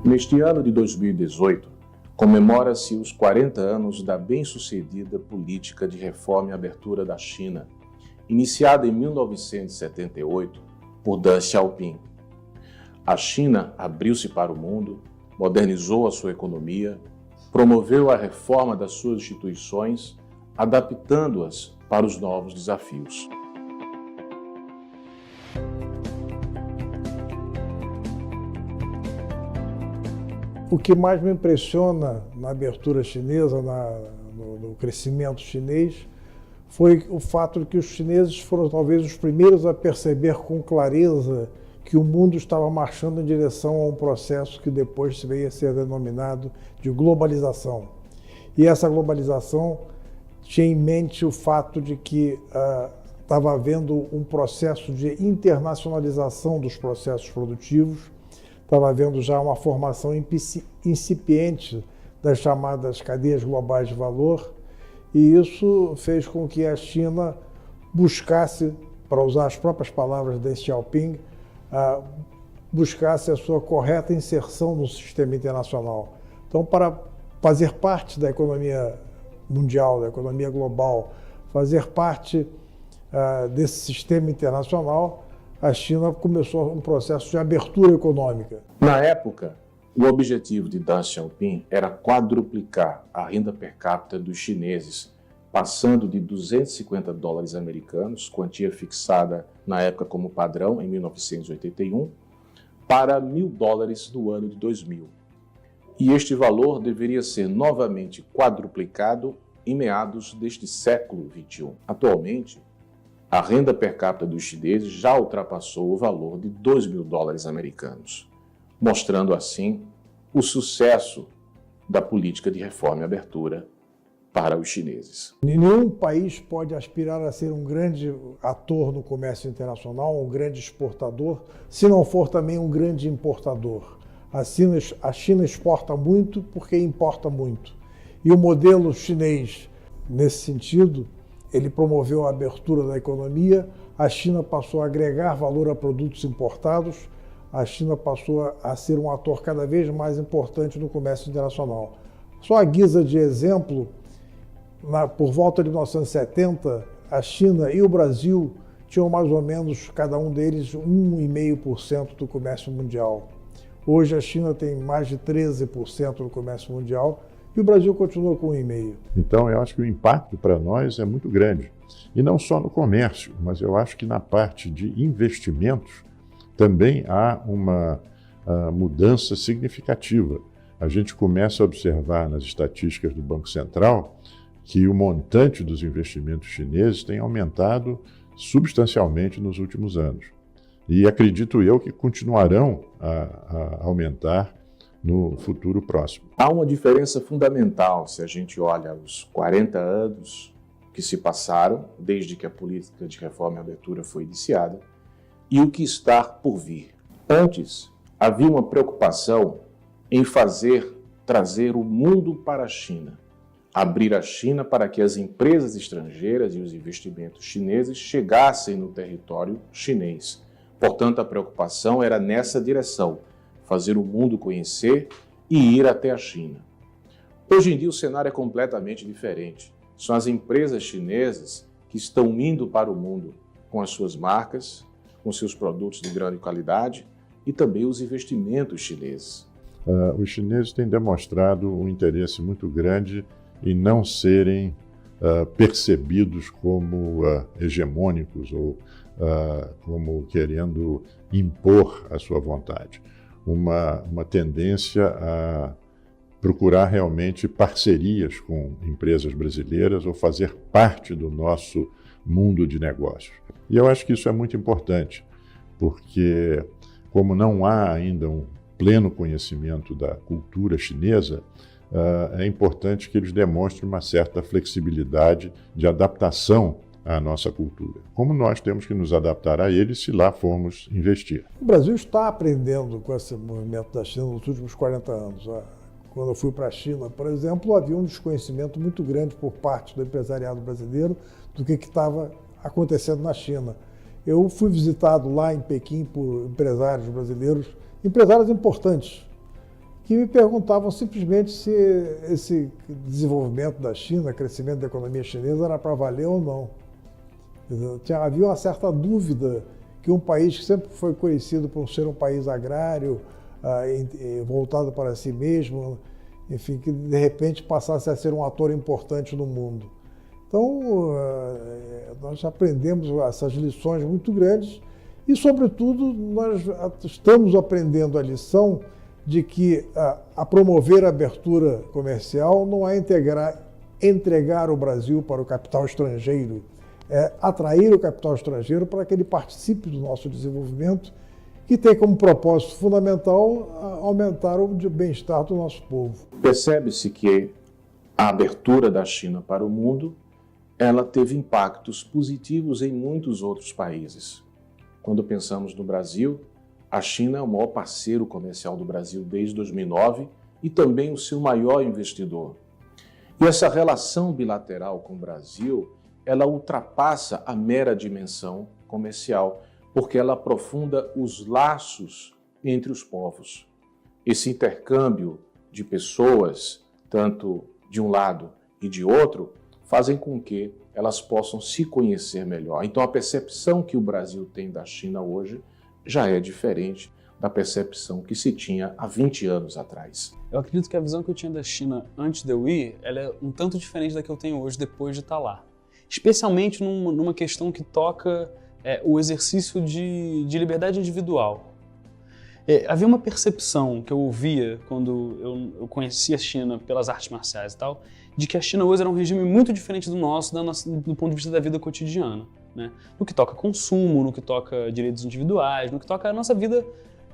Neste ano de 2018, comemora-se os 40 anos da bem-sucedida política de reforma e abertura da China, iniciada em 1978 por Deng Xiaoping. A China abriu-se para o mundo, modernizou a sua economia, promoveu a reforma das suas instituições, adaptando-as para os novos desafios. O que mais me impressiona na abertura chinesa, no crescimento chinês, foi o fato de que os chineses foram talvez os primeiros a perceber com clareza que o mundo estava marchando em direção a um processo que depois veio a ser denominado de globalização. E essa globalização tinha em mente o fato de que estava havendo um processo de internacionalização dos processos produtivos, estava havendo já uma formação incipiente das chamadas cadeias globais de valor, e isso fez com que a China buscasse, para usar as próprias palavras de Deng Xiaoping, buscasse a sua correta inserção no sistema internacional. Então, para fazer parte da economia mundial, da economia global, fazer parte desse sistema internacional, a China começou um processo de abertura econômica. Na época, o objetivo de Deng Xiaoping era quadruplicar a renda per capita dos chineses, passando de 250 dólares americanos, quantia fixada na época como padrão, em 1981, para 1.000 dólares no ano de 2000. E este valor deveria ser novamente quadruplicado em meados deste século XXI. Atualmente, a renda per capita dos chineses já ultrapassou o valor de 2.000 dólares americanos, mostrando assim o sucesso da política de reforma e abertura para os chineses. Nenhum país pode aspirar a ser um grande ator no comércio internacional, um grande exportador, se não for também um grande importador. A China exporta muito porque importa muito. E o modelo chinês, nesse sentido, ele promoveu a abertura da economia, a China passou a agregar valor a produtos importados, a China passou a ser um ator cada vez mais importante no comércio internacional. Só à guisa de exemplo, por volta de 1970, a China e o Brasil tinham mais ou menos, cada um deles, 1,5% do comércio mundial. Hoje a China tem mais de 13% do comércio mundial, e o Brasil continua com 1,5%. Então, eu acho que o impacto para nós é muito grande. E não só no comércio, mas eu acho que na parte de investimentos também há uma mudança significativa. A gente começa a observar nas estatísticas do Banco Central que o montante dos investimentos chineses tem aumentado substancialmente nos últimos anos. E acredito eu que continuarão a aumentar no futuro próximo. Há uma diferença fundamental se a gente olha os 40 anos que se passaram desde que a política de reforma e abertura foi iniciada e o que está por vir. Antes, havia uma preocupação em trazer o mundo para a China, abrir a China para que as empresas estrangeiras e os investimentos chineses chegassem no território chinês. Portanto, a preocupação era nessa direção, fazer o mundo conhecer e ir até a China. Hoje em dia o cenário é completamente diferente. São as empresas chinesas que estão indo para o mundo com as suas marcas, com seus produtos de grande qualidade e também os investimentos chineses. Os chineses têm demonstrado um interesse muito grande em não serem percebidos como hegemônicos ou como querendo impor a sua vontade. Uma tendência a procurar realmente parcerias com empresas brasileiras ou fazer parte do nosso mundo de negócios. E eu acho que isso é muito importante, porque como não há ainda um pleno conhecimento da cultura chinesa, é importante que eles demonstrem uma certa flexibilidade de adaptação à nossa cultura. Como nós temos que nos adaptar a eles se lá formos investir. O Brasil está aprendendo com esse movimento da China nos últimos 40 anos. Quando eu fui para a China, por exemplo, havia um desconhecimento muito grande por parte do empresariado brasileiro do que estava acontecendo na China. Eu fui visitado lá em Pequim por empresários brasileiros, empresários importantes, que me perguntavam simplesmente se esse desenvolvimento da China, crescimento da economia chinesa, era para valer ou não. Havia uma certa dúvida que um país que sempre foi conhecido por ser um país agrário, voltado para si mesmo, enfim, que de repente passasse a ser um ator importante no mundo. Então, nós aprendemos essas lições muito grandes e, sobretudo, nós estamos aprendendo a lição de que a promover a abertura comercial não é entregar o Brasil para o capital estrangeiro, é atrair o capital estrangeiro para que ele participe do nosso desenvolvimento, que tem como propósito fundamental aumentar o bem-estar do nosso povo. Percebe-se que a abertura da China para o mundo, ela teve impactos positivos em muitos outros países. Quando pensamos no Brasil, a China é o maior parceiro comercial do Brasil desde 2009 e também o seu maior investidor. E essa relação bilateral com o Brasil, ela ultrapassa a mera dimensão comercial, porque ela aprofunda os laços entre os povos. Esse intercâmbio de pessoas, tanto de um lado e de outro, fazem com que elas possam se conhecer melhor. Então a percepção que o Brasil tem da China hoje já é diferente da percepção que se tinha há 20 anos atrás. Eu acredito que a visão que eu tinha da China antes de eu ir, ela é um tanto diferente da que eu tenho hoje depois de estar lá. Especialmente numa questão que toca o exercício de liberdade individual. Havia uma percepção que eu ouvia quando eu conhecia a China pelas artes marciais e tal, de que a China hoje era um regime muito diferente do nosso, do ponto de vista da vida cotidiana, né? No que toca consumo, no que toca direitos individuais, no que toca a nossa vida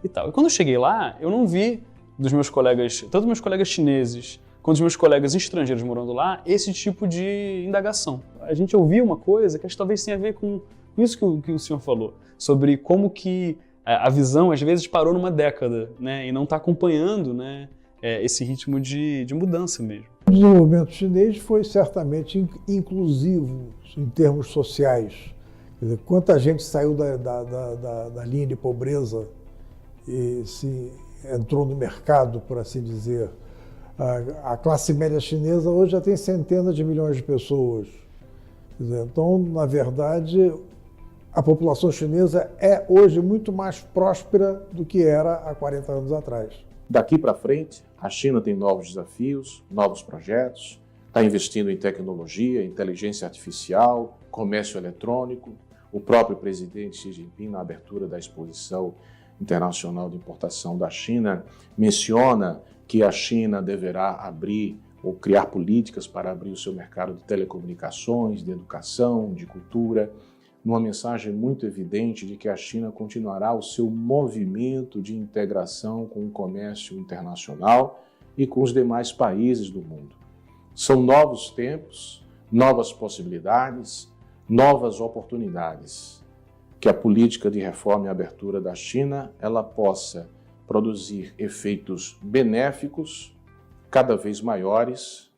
e tal. E quando eu cheguei lá, eu não vi dos meus colegas, tanto dos meus colegas chineses quanto dos meus colegas estrangeiros morando lá, esse tipo de indagação. A gente ouvia uma coisa que acho que talvez tenha a ver com isso que o senhor falou, sobre como que a visão às vezes parou numa década, né, e não está acompanhando, né, esse ritmo de mudança mesmo. O desenvolvimento chinês foi certamente inclusivo em termos sociais. Quer dizer, quanta gente saiu da linha de pobreza e se entrou no mercado, por assim dizer. A classe média chinesa hoje já tem centenas de milhões de pessoas. Quer dizer, então, na verdade, a população chinesa é hoje muito mais próspera do que era há 40 anos atrás. Daqui para frente, a China tem novos desafios, novos projetos, está investindo em tecnologia, inteligência artificial, comércio eletrônico. O próprio presidente Xi Jinping, na abertura da Exposição Internacional de Importação da China, menciona que a China deverá abrir ou criar políticas para abrir o seu mercado de telecomunicações, de educação, de cultura, numa mensagem muito evidente de que a China continuará o seu movimento de integração com o comércio internacional e com os demais países do mundo. São novos tempos, novas possibilidades, novas oportunidades. Que a política de reforma e abertura da China ela possa produzir efeitos benéficos cada vez maiores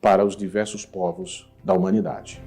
para os diversos povos da humanidade.